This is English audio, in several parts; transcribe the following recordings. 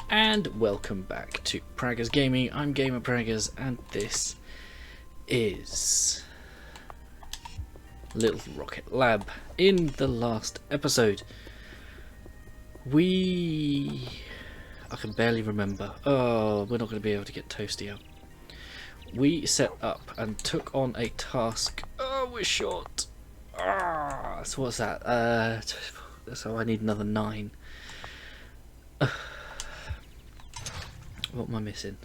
And welcome back to Praggers Gaming. I'm Gamer Praggers, and this is Little Rocket Lab. In the last episode, I can barely remember. Oh, we're not going to be able to get Toasty out. We set up and took on a task. Oh, we're short. So what's that? So I need another 9. What am I missing?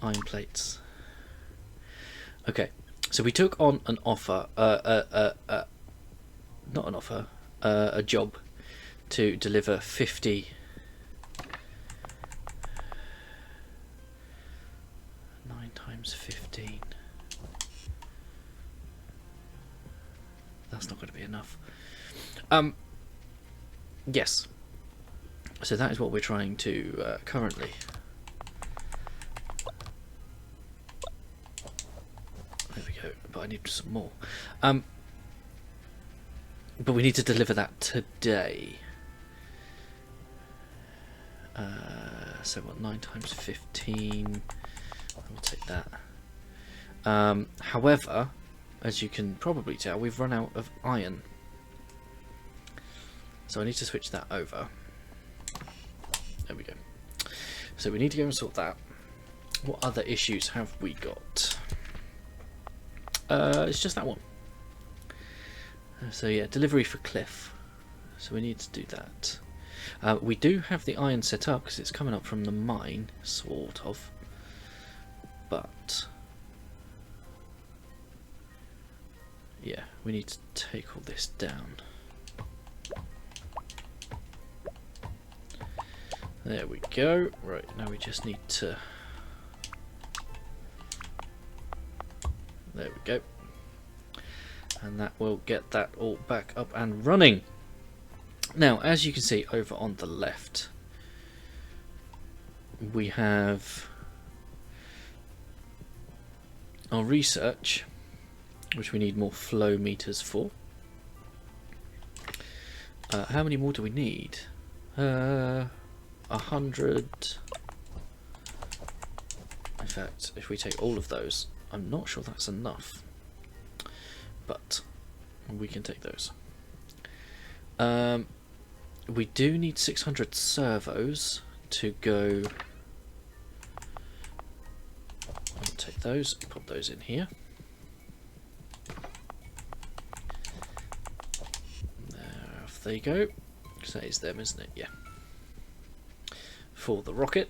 Iron plates. Okay, so we took on an offer, not an offer, a job to deliver 50 9 times 15. That's not going to be enough. Yes. So that is what we're trying to currently. There we go. But I need some more. But we need to deliver that today. So what? 9 times 15. We'll take that. However, as you can probably tell, we've run out of iron. So I need to switch that over. There we go. So we need to go and sort that. What other issues have we got? It's just that one. So yeah, delivery for Cliff. So we need to do that. We do have the iron set up because it's coming up from the mine, sort of. But yeah, we need to take all this down. There we go. Right, now we just need to... There we go. And that will get that all back up and running. Now, as you can see over on the left, we have our research, which we need more flow meters for. How many more do we need? 100. In fact, if we take all of those, I'm not sure that's enough, but we can take those. We do need 600 servos to go. I'll take those, pop those in here. There, off they go. So that is them, isn't it? Yeah. For the rocket.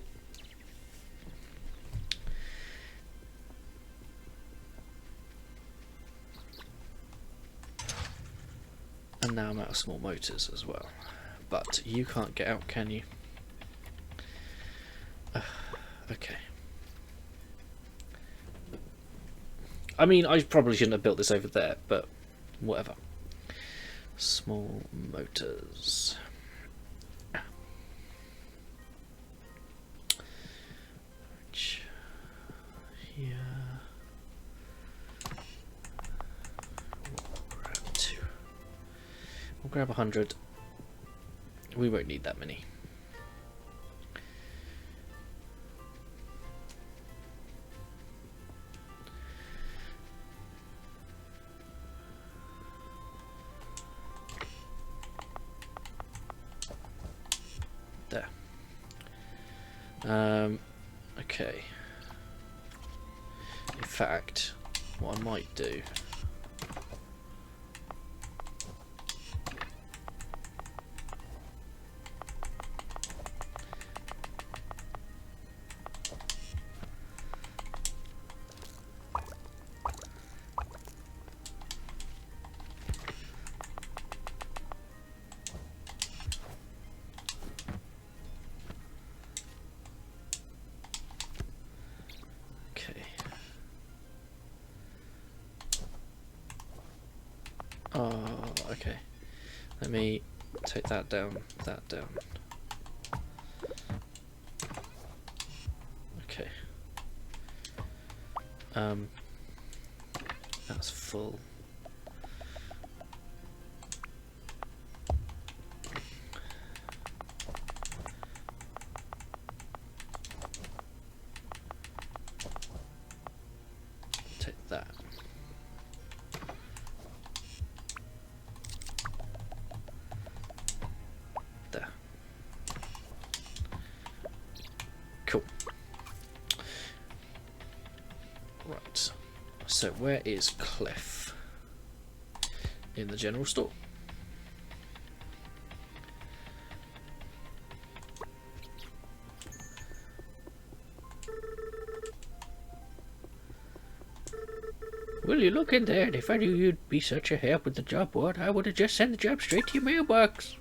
And now I'm out of small motors as well. But you can't get out, can you? Okay. I mean, I probably shouldn't have built this over there, but whatever. Small motors. Here. We'll grab 100. We won't need that many. There. Okay. In fact, what I might do. Oh, okay. Let me take that down, that down. Okay. That's full. that. There. Cool. Right. So where is Cliff? In the general store. Will you look in there? If I knew you'd be such a help with the job board, I would have just sent the job straight to your mailbox.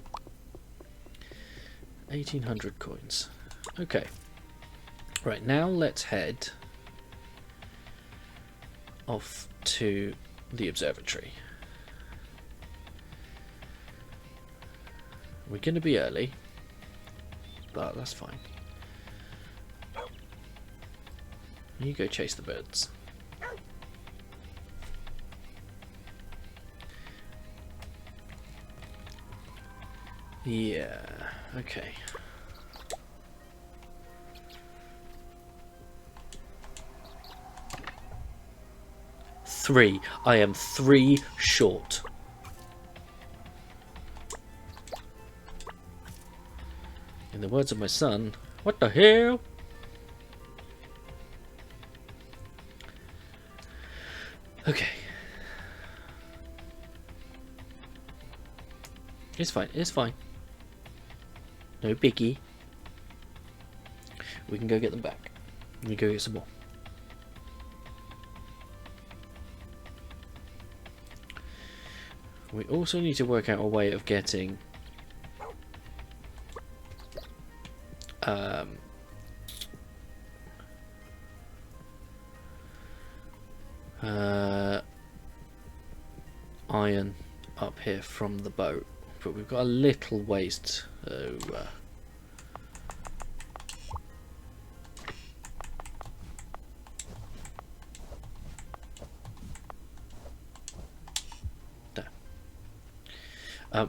1800 coins. Okay. Right, now let's head off to the observatory. We're going to be early, but that's fine. You go chase the birds. Yeah, okay. 3. I am 3 short. In the words of my son, what the hell? Okay. It's fine, it's fine. No biggie. We can go get them back. We can go get some more. We also need to work out a way of getting iron up here from the boat, but we've got a little ways to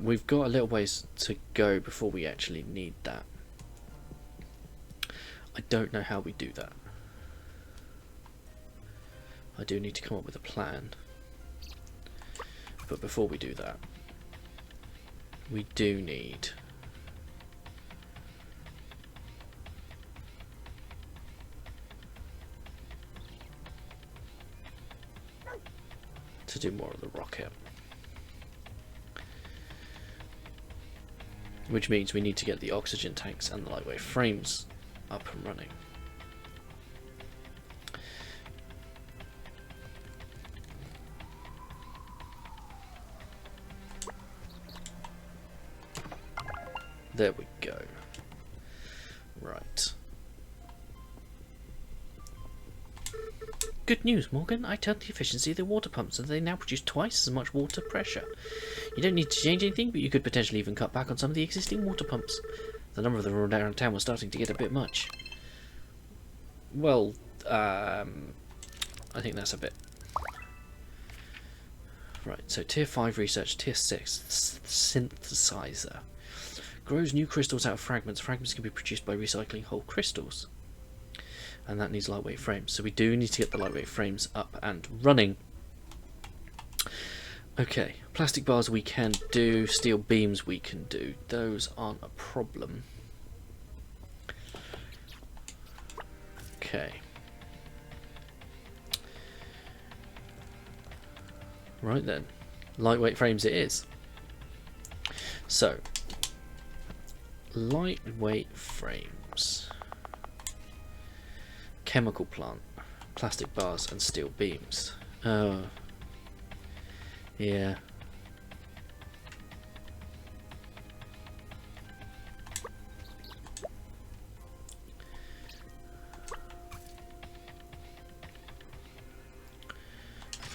we've got a little ways to go before we actually need that. I don't know how we do that. I do need to come up with a plan. But before we do that, we do need to do more of the rocket. Which means we need to get the oxygen tanks and the lightweight frames up and running. There we go. Right. Good news, Morgan. I turned the efficiency of the water pumps and they now produce twice as much water pressure. You don't need to change anything, but you could potentially even cut back on some of the existing water pumps. The number of them around town was starting to get a bit much. Well, I think that's a bit... Right, so Tier 5 research, Tier 6 synthesizer. Grows new crystals out of fragments. Fragments can be produced by recycling whole crystals. And that needs lightweight frames. So we do need to get the lightweight frames up and running. Okay, plastic bars we can do, steel beams we can do. Those aren't a problem. Okay. Right then, lightweight frames it is. So, lightweight frames. Chemical plant, plastic bars and steel beams. Oh. Yeah.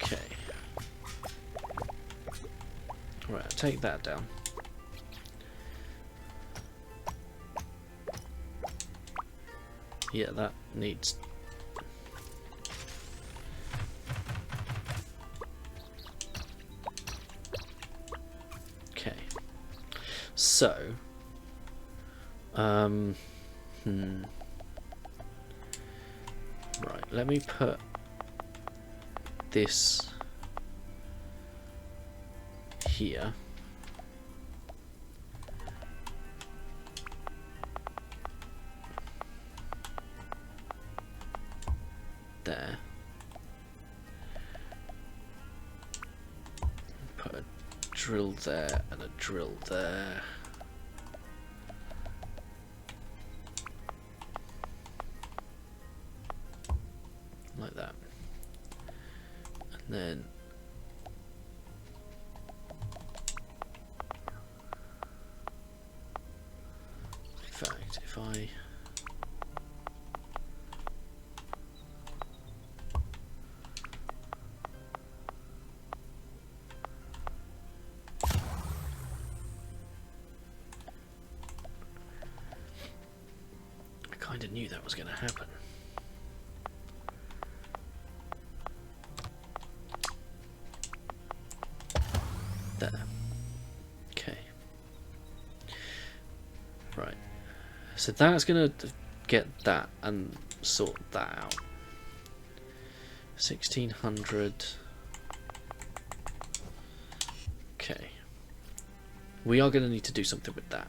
Okay. Right, I'll take that down. Yeah, that needs... Okay. So... Right, let me put this here. There. Put a drill there and a drill there. Like that. And then in fact, if I kind of knew that was going to happen. There. Okay. Right. So that's going to get that and sort that out. 1600. Okay. We are going to need to do something with that.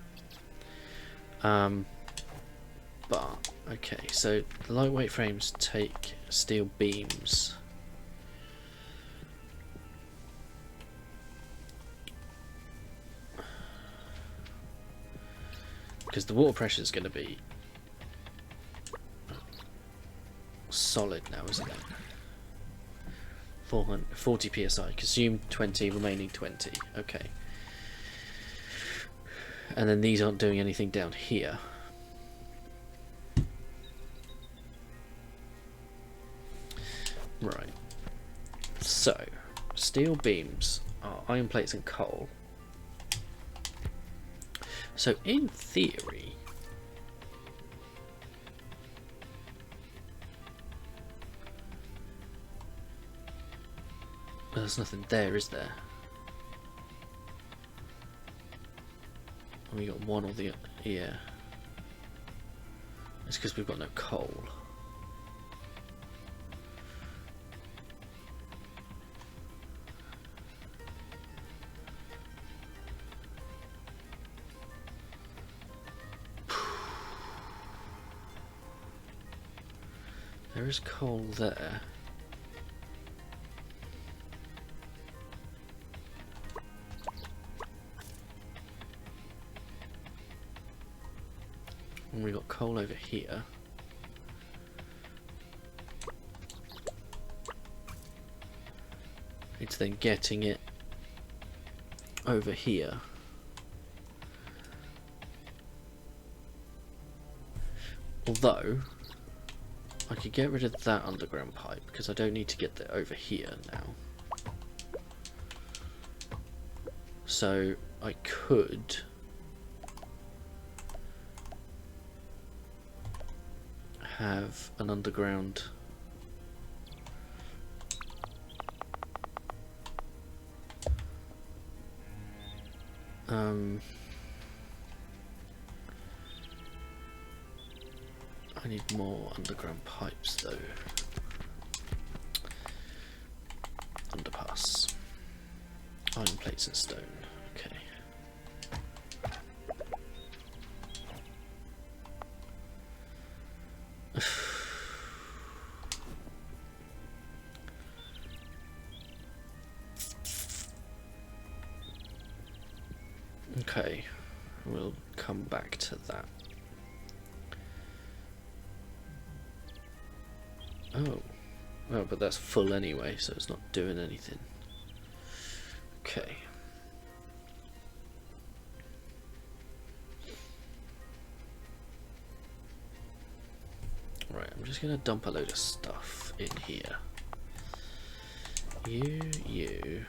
But, okay, so the lightweight frames take steel beams. Because the water pressure is going to be solid now, isn't it? 40 psi, consume 20, remaining 20. Okay. And then these aren't doing anything down here. Right. So, steel beams are iron plates and coal. So, in theory, there's nothing there, is there? We got one or the yeah. It's because we've got no coal. There is coal there. And we got coal over here. It's then getting it over here. Although I could get rid of that underground pipe because I don't need to get that over here now. So I could have an underground I need more underground pipes though. Underpass. Iron plates and stone. Okay. Okay, we'll come back to that. Oh, well, but that's full anyway, so it's not doing anything. Okay. Right, I'm just gonna dump a load of stuff in here. You, you,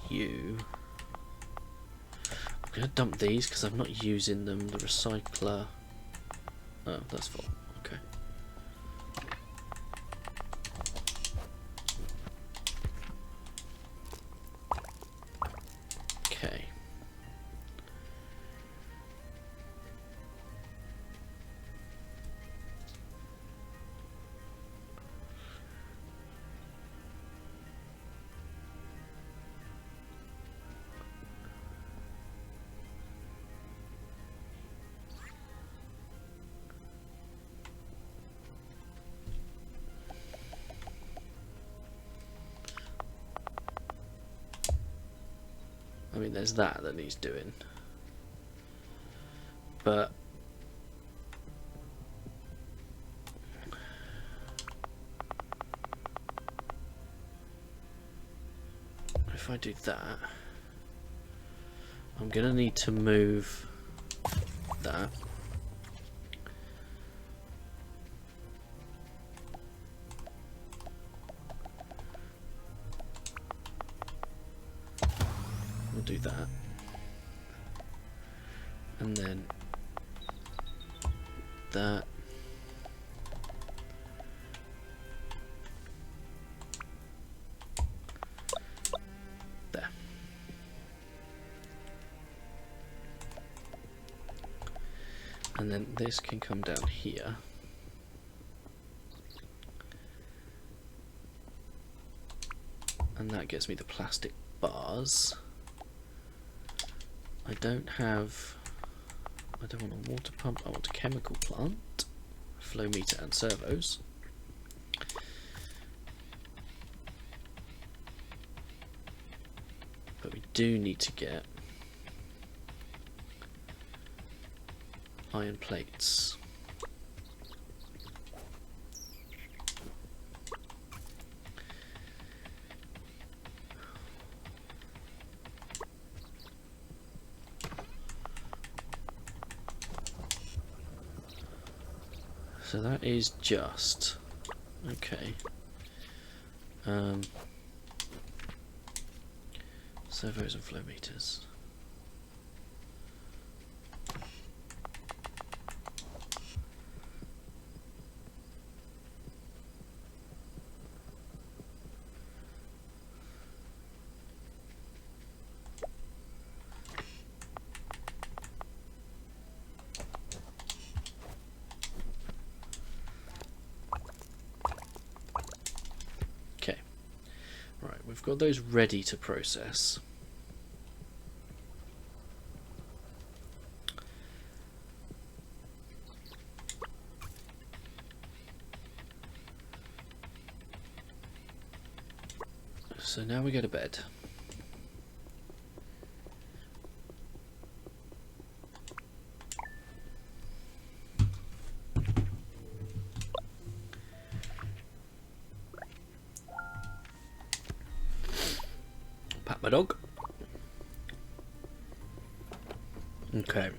you, I'm gonna dump these because I'm not using them. The recycler. Oh, that's full. Okay. Okay. mean, there's that needs doing. But if I do that, I'm gonna need to move that. We'll do that. And then that. There. And then this can come down here. And that gets me the plastic bars. I don't want a water pump, I want a chemical plant, flow meter and servos. But we do need to get iron plates. So that is just okay. Servos and flow meters. We've got those ready to process. So now we go to bed. Pat my dog. Okay.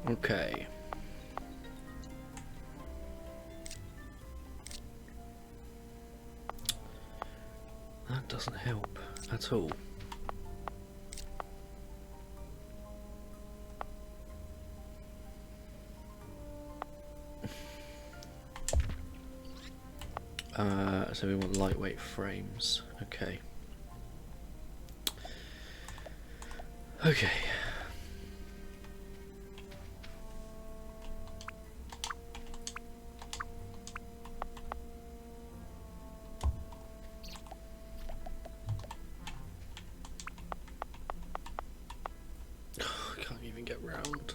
Okay. That doesn't help at all. So we want lightweight frames. Okay. Okay. Can't even get round.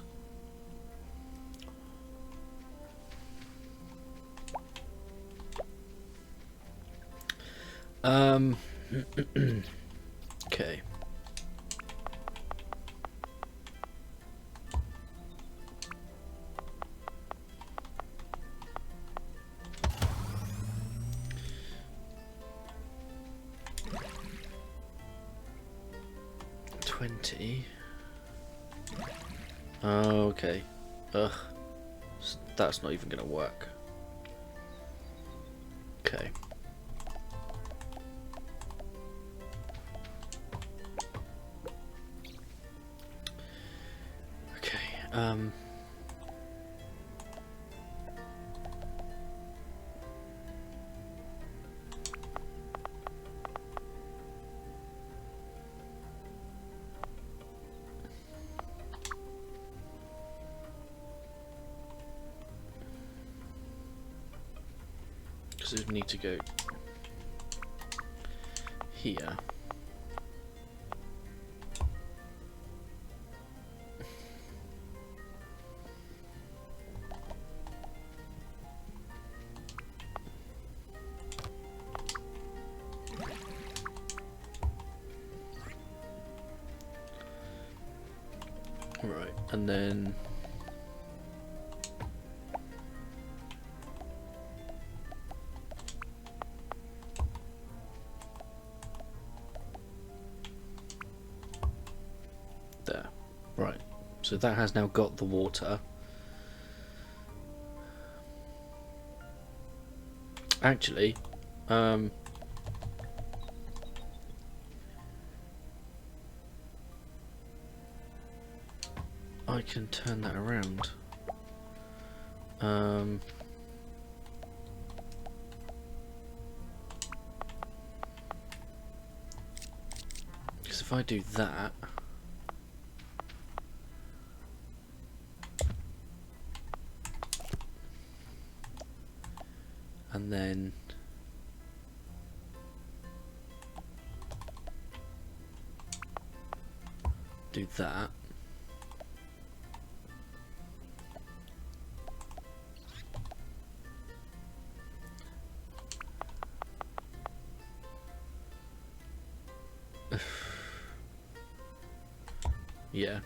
Okay. Oh, okay. Ugh. That's not even gonna work. Okay. Okay, because we need to go here. Right, and then there. Right, so that has now got the water. Actually, I can turn that around. Because if I do that, and then do that, yeah.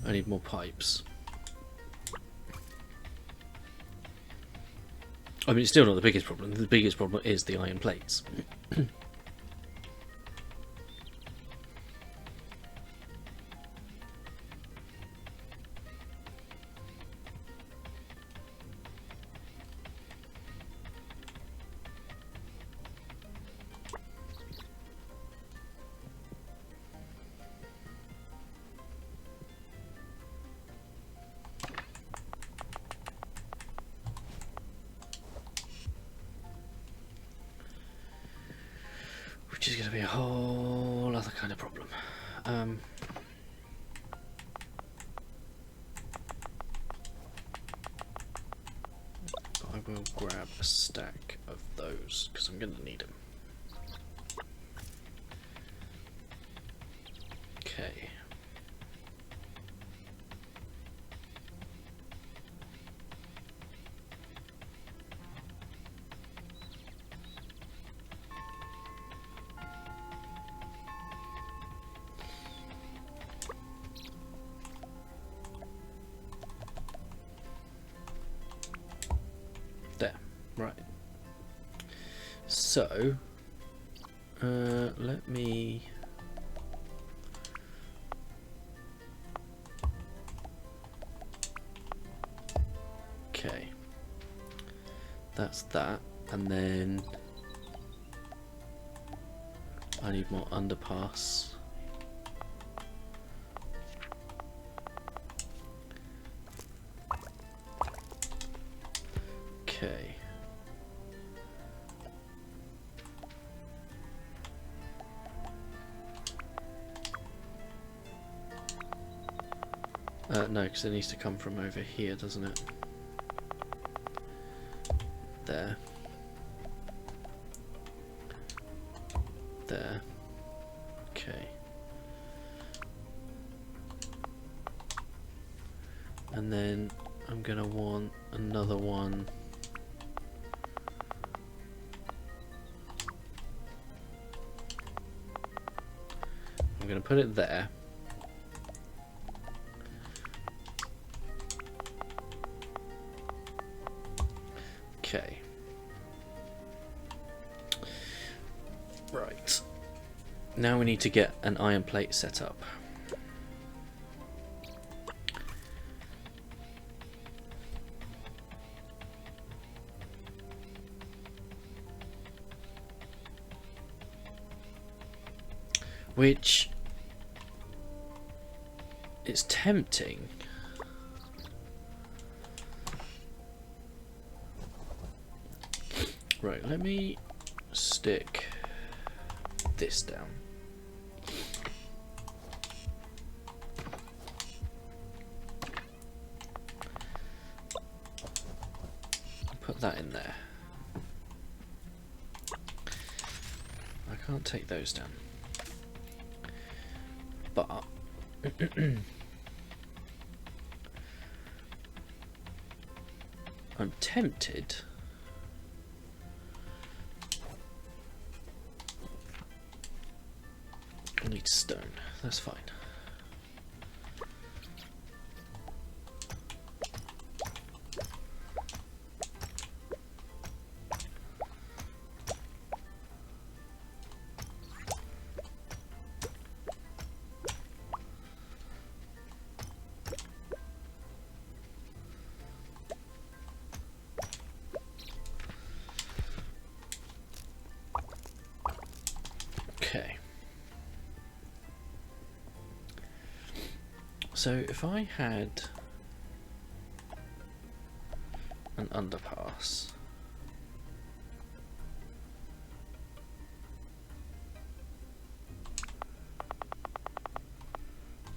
I need more pipes. I mean, it's still not the biggest problem. The biggest problem is the iron plates. Which is going to be a whole other kind of problem. I will grab a stack of those because I'm going to need them. Okay. There, right. So, let me. Okay, that's that, and then I need more underpass. Okay. No, because it needs to come from over here, doesn't it? There. There. Okay. And then I'm gonna want another one. I'm gonna put it there. Okay. Right. Now we need to get an iron plate set up. which is tempting. Right, let me stick this down. Put that in there. I can't take those down. But I'm tempted I need stone, that's fine. Okay. So if I had an underpass,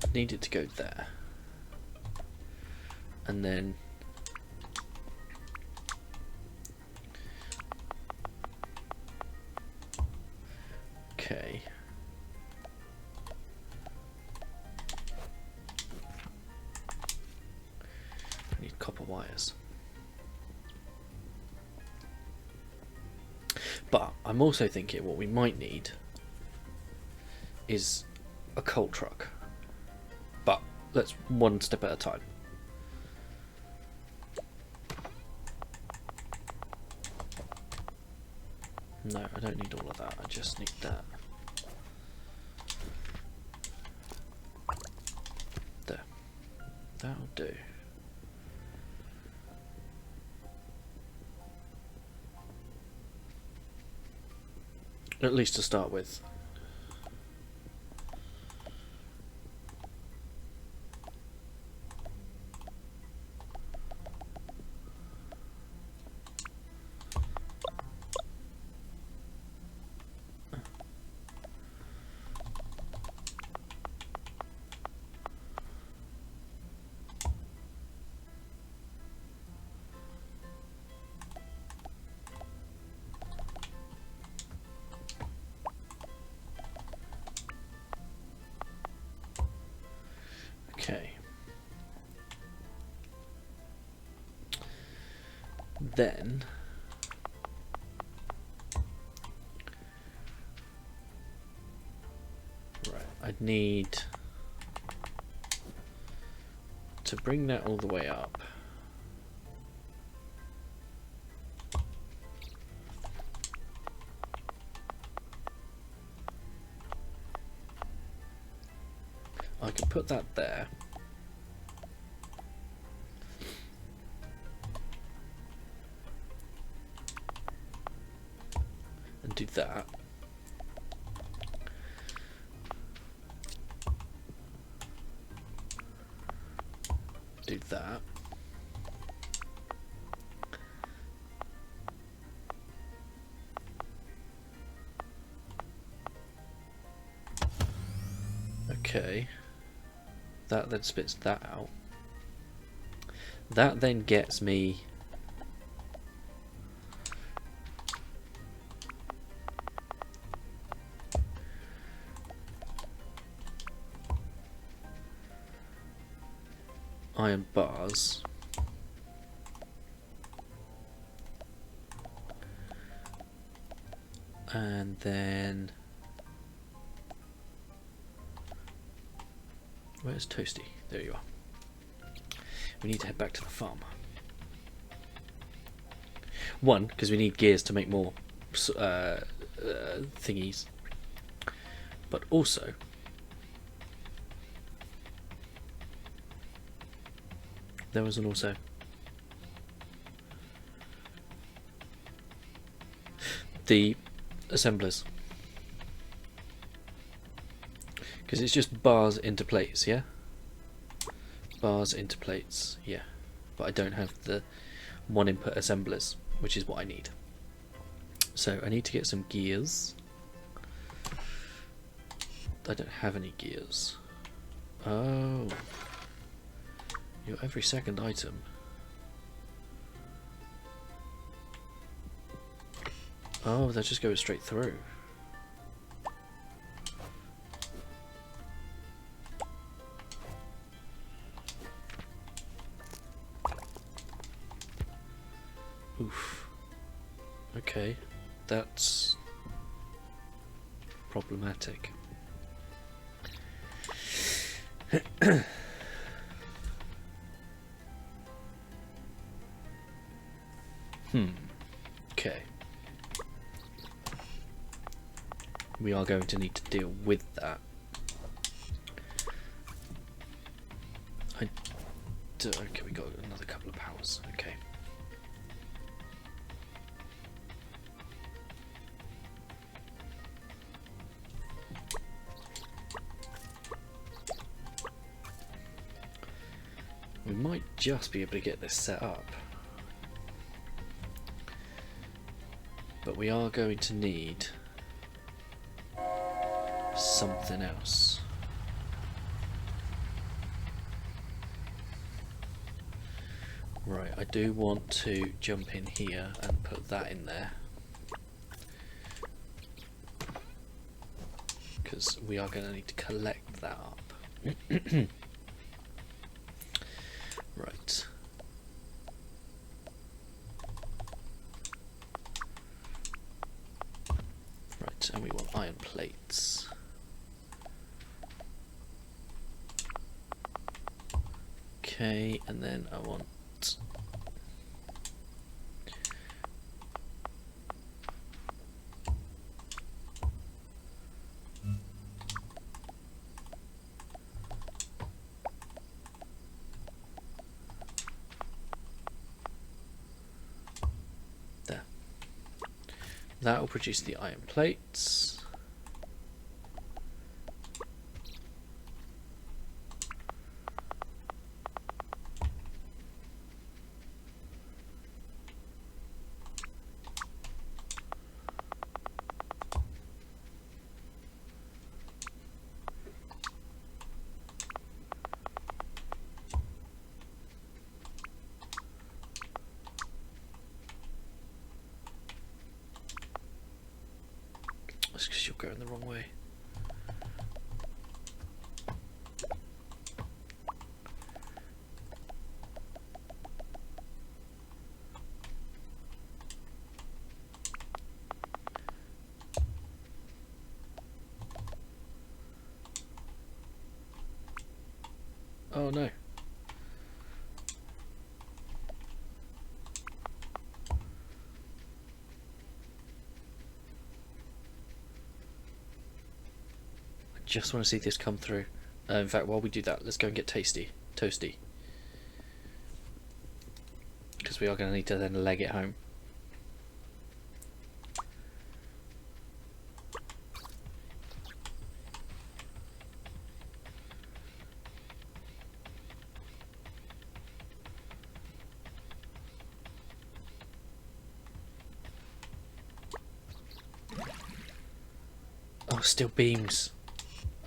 I need it to go there, and then okay. I need copper wires. But I'm also thinking what we might need is a coal truck. But let's one step at a time. No, I don't need all of that, I just need that. There. That'll do. At least to start with. Okay. Then right, I'd need to bring that all the way up. I can put that there. And do that. Do that. Okay. That then spits that out. That then gets me iron bars. And then where's Toasty? There you are. We need to head back to the farm. One, because we need gears to make more thingies. But also, there was an also. The assemblers. Because it's just bars into plates, yeah? Bars into plates, yeah. But I don't have the one input assemblers, which is what I need. So I need to get some gears. I don't have any gears. Oh. Your every second item. Oh, that just goes straight through. Oof. Okay, that's problematic. Okay. We are going to need to deal with that. Okay, we got another couple of powers. Okay. We might just be able to get this set up. But we are going to need something else. Right, I do want to jump in here and put that in there. Because we are going to need to collect that up. Right. Right, and we want iron plates. Okay, and then I want there. That will produce the iron plates. That's because you're going the wrong way. Oh no. Just want to see this come through. In fact, while we do that, let's go and get Toasty. Because we are going to need to then leg it home. Oh, steel beams.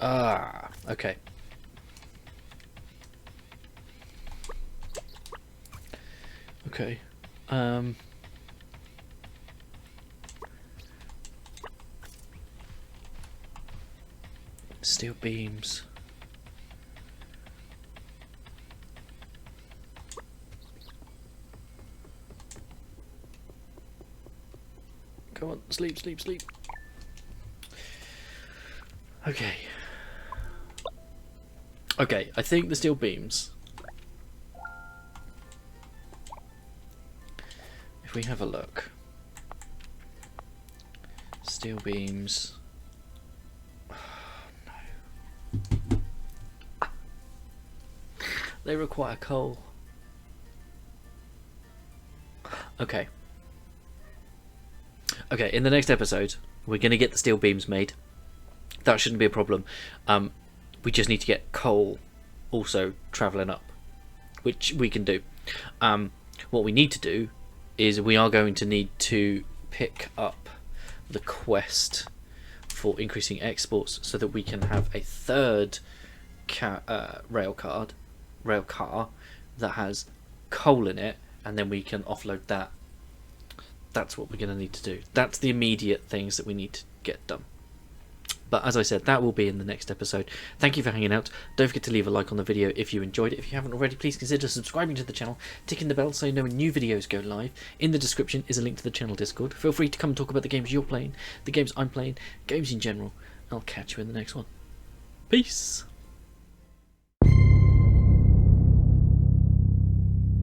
Ah, okay. Okay. Steel beams. Come on, sleep. Okay. Okay, I think the steel beams. If we have a look. Steel beams. Oh, no. They require coal. Okay. Okay, in the next episode, we're going to get the steel beams made. That shouldn't be a problem. We just need to get coal also travelling up, which we can do. What we need to do is we are going to need to pick up the quest for increasing exports so that we can have a third rail car that has coal in it, and then we can offload that. That's what we're going to need to do. That's the immediate things that we need to get done. But as I said, that will be in the next episode. Thank you for hanging out. Don't forget to leave a like on the video if you enjoyed it. If you haven't already, please consider subscribing to the channel, ticking the bell so you know when new videos go live. In the description is a link to the channel Discord. Feel free to come and talk about the games you're playing, the games I'm playing, games in general. I'll catch you in the next one. Peace!